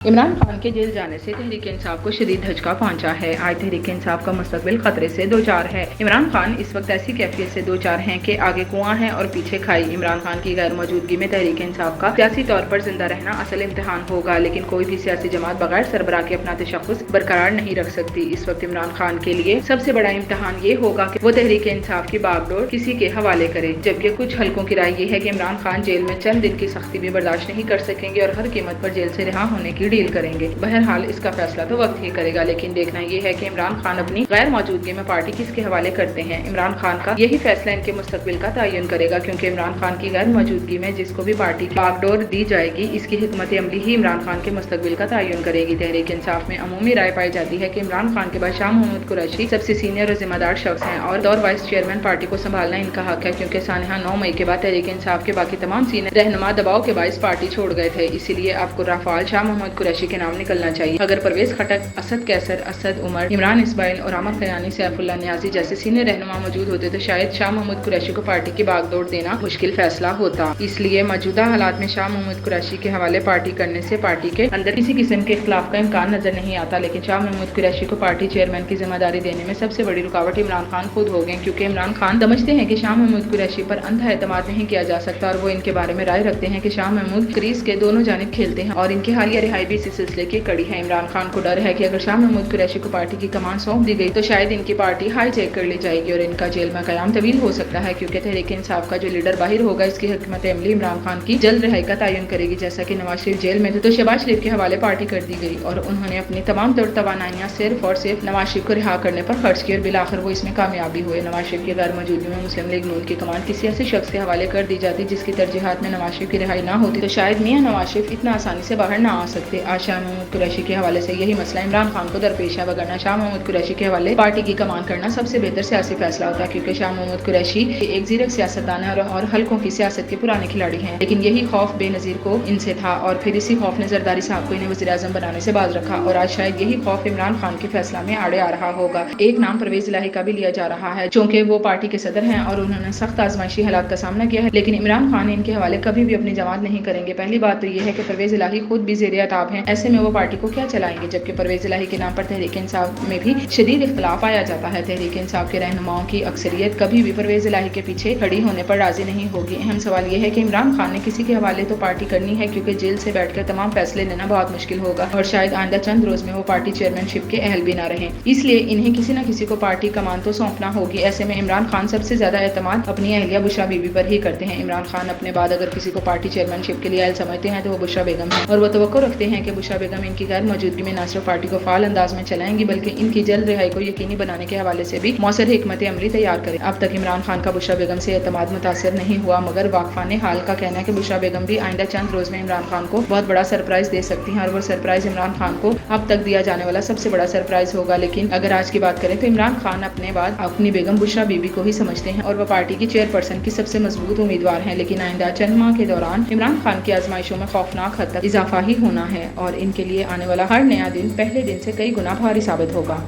इमरान खान के जेल जाने से तहरीक इंसाफ को शदीद धचका पहुंचा है। आज तहरीक इंसाफ का मुस्तकबिल खतरे से दो चार है। इमरान खान इस वक्त ऐसी कैफियत से दो चार हैं कि आगे कुआं है और पीछे खाई। इमरान खान की गैर मौजूदगी में तहरीक इंसाफ का सियासी तौर पर जिंदा रहना असल इम्तिहान होगा, लेकिन कोई भी सियासी जमात बगैर सरबराह के अपना तशख्खुस बरकरार नहीं रख सकती। इस वक्त इमरान खान के लिए सबसे बड़ा इम्तिहान ये होगा कि वो तहरीक इंसाफ की बागडोर किसी के हवाले करे। जबकि कुछ हल्कों की राय ये है कि इमरान खान जेल में चंद दिन की सख्ती भी बर्दाश्त नहीं कर सकेंगे और हर कीमत पर जेल से रिहा होने की डील करेंगे। बहरहाल इसका फैसला तो वक्त ही करेगा, लेकिन देखना यह है कि इमरान खान अपनी गैर मौजूदगी में पार्टी किसके हवाले करते हैं। इमरान खान का यही फैसला इनके मुस्तकबिल का तयन करेगा, क्योंकि इमरान खान की गैर मौजूदगी में जिसको भी पार्टी की बागडोर दी जाएगी, इसकी हिकमत अमली ही इमरान खान के मुस्तकबिल का तयन करेगी। तहरीक इंसाफ में अमूमी राय पाई जाती है कि इमरान खान के बाद शाह महमूद कुरैशी सबसे सीनियर और जिम्मेदार शख्स हैं और दौर वाइस चेयरमैन पार्टी को संभालना इनका हक है, क्योंकि सानहा 9 मई के बाद तहरीक इंसाफ के बाकी तमाम सीनियर रहनुमा दबाव के बाइस पार्टी छोड़ गए थे। इसीलिए आपको राफाल शाह महमूद कुरैशी के नाम निकलना चाहिए। अगर परवेज खटक, असद कैसर, असद उमर, इमरान इस्माइल और आमर खयानी, सैफुल्लाह नियाजी जैसे सीनियर रहनुमा मौजूद होते तो शायद शाह महमूद कुरैशी को पार्टी की बागडोर देना मुश्किल फैसला होता। इसलिए मौजूदा हालात में शाह महमूद कुरैशी के हवाले पार्टी करने से पार्टी के अंदर किसी किस्म के इख्तिलाफ का इम्कान नजर नहीं आता, लेकिन शाह महमूद कुरैशी को पार्टी चेयरमैन की जिम्मेदारी देने में सबसे बड़ी रुकावट इमरान खान खुद हो गए, क्योंकि इमरान खान समझते हैं कि शाह महमूद कुरैशी पर अंधा एतमाद नहीं किया जा सकता और वो इनके बारे में राय रखते हैं कि शाह महमूद क्रीज के दोनों जानिब खेलते हैं और इनकी हालिया रिहाई भी इसी सिलसिले की कड़ी है। इमरान खान को डर है कि अगर शाह महमूद कुरैशी को पार्टी की कमान सौंप दी गई तो शायद इनकी पार्टी हाईजैक कर ली जाएगी और इनका जेल में कयाम तवील हो सकता है, क्योंकि तहरीक इंसाफ का जो लीडर बाहर होगा इसकी हिकमत अमली इमरान खान की जल्द रिहाई का तयन करेगी। जैसा कि नवाज शरीफ जेल में थे तो शहबाज शरीफ के हवाले पार्टी कर दी गई और उन्होंने अपनी तमाम तौर तवानाइयां सिर्फ और सिर्फ नवाज शरीफ को रिहा करने पर खर्च की और बिलाखिर वो इसमें कामयाबी हुए। नवाज शरीफ की गैर मौजूदगी में मुस्लिम लीग नून की कमान किसी ऐसे शख्स के हवाले कर दी जाती जिसकी तरजीहात में नवाज शरीफ की रिहाई ना होती तो शायद मियां नवाज शरीफ इतना आसानी से बाहर ना आ सकते। आज शाह महमूद कुरैशी के हवाले से यही मसला इमरान खान को दरपेश है, वगरना शाह महमूद कुरैशी के हवाले पार्टी की कमान करना सबसे बेहतर सियासी फैसला होता है, क्योंकि शाह महमूद कुरैशी एक जीरक सियासतदान है और हल्कों की सियासत के पुराने खिलाड़ी हैं। लेकिन यही खौफ बेनजीर को इनसे था और फिर इसी खौफ ने जरदारी साहब को इन्हें वज़ीर-ए-आज़म बनाने से बाज रखा और आज शायद यही खौफ इमरान खान के फैसला में आड़े आ रहा होगा। एक नाम परवेज इलाही का भी लिया जा रहा है, चूंकि वो पार्टी के सदर हैं और उन्होंने सख्त आजमाइशी हालात का सामना किया है, लेकिन इमरान खान इनके हवाले कभी भी अपनी जमात नहीं करेंगे। पहली बात तो यह है कि परवेज इलाही खुद भी ज़ेर अताब हैं, ऐसे में वो पार्टी को क्या चलाएंगे, जबकि परवेज इलाही के नाम पर तहरीक इंसाफ में भी शदीद इख्तिलाफ पाया जाता है। तहरीक इंसाफ के रहनुमाओं की अक्सरियत कभी भी परवेज इलाही के पीछे खड़ी होने पर राजी नहीं होगी। अहम सवाल यह है कि इमरान खान ने किसी के हवाले तो पार्टी करनी है, क्योंकि जेल से बैठकर तमाम फैसले लेना बहुत मुश्किल होगा और शायद आइंदा चंद रोज में वो पार्टी चेयरमैनशिप के अहल भी ना रहे। इसलिए इन्हें किसी न किसी को पार्टी कमान तो सौंपना होगी। ऐसे में इमरान खान सबसे ज्यादा एतमाद अपनी अहलिया बुशरा बीबी पर ही करते हैं। इमरान खान अपने बाद अगर किसी को पार्टी चेयरमैनशिप के लिए अहल समझते हैं तो वो बुशरा बेगम है और वो तवक्को रखते हैं कि बुशरा बेगम इनकी गैर मौजूदगी में न सिर्फ पार्टी को फाल अंदाज में चलाएंगी बल्कि इनकी जल्द रिहाई को यकीनी बनाने के हवाले से भी मौसर हिकमत अमली तैयार करें। अब तक इमरान खान का बुशरा बेगम से एतमाद मुतासर नहीं हुआ, मगर वाकफान हाल का कहना है कि बुशरा बेगम भी आइंदा चंद रोज में इमरान खान को बहुत बड़ा सरप्राइज दे सकती हैं और वो सरप्राइज इमरान खान को अब तक दिया जाने वाला सबसे बड़ा सरप्राइज होगा। लेकिन अगर आज की बात करें तो इमरान खान अपने बाद अपनी बेगम बुशरा बीबी को ही समझते हैं और वह पार्टी की चेयरपर्सन की सबसे मजबूत उम्मीदवार हैं। लेकिन आइंदा चंद माह के दौरान इमरान खान की आजमाइशों में खौफनाक हद तक इजाफा ही होना है और इनके लिए आने वाला हर नया दिन पहले दिन से कई गुना भारी साबित होगा।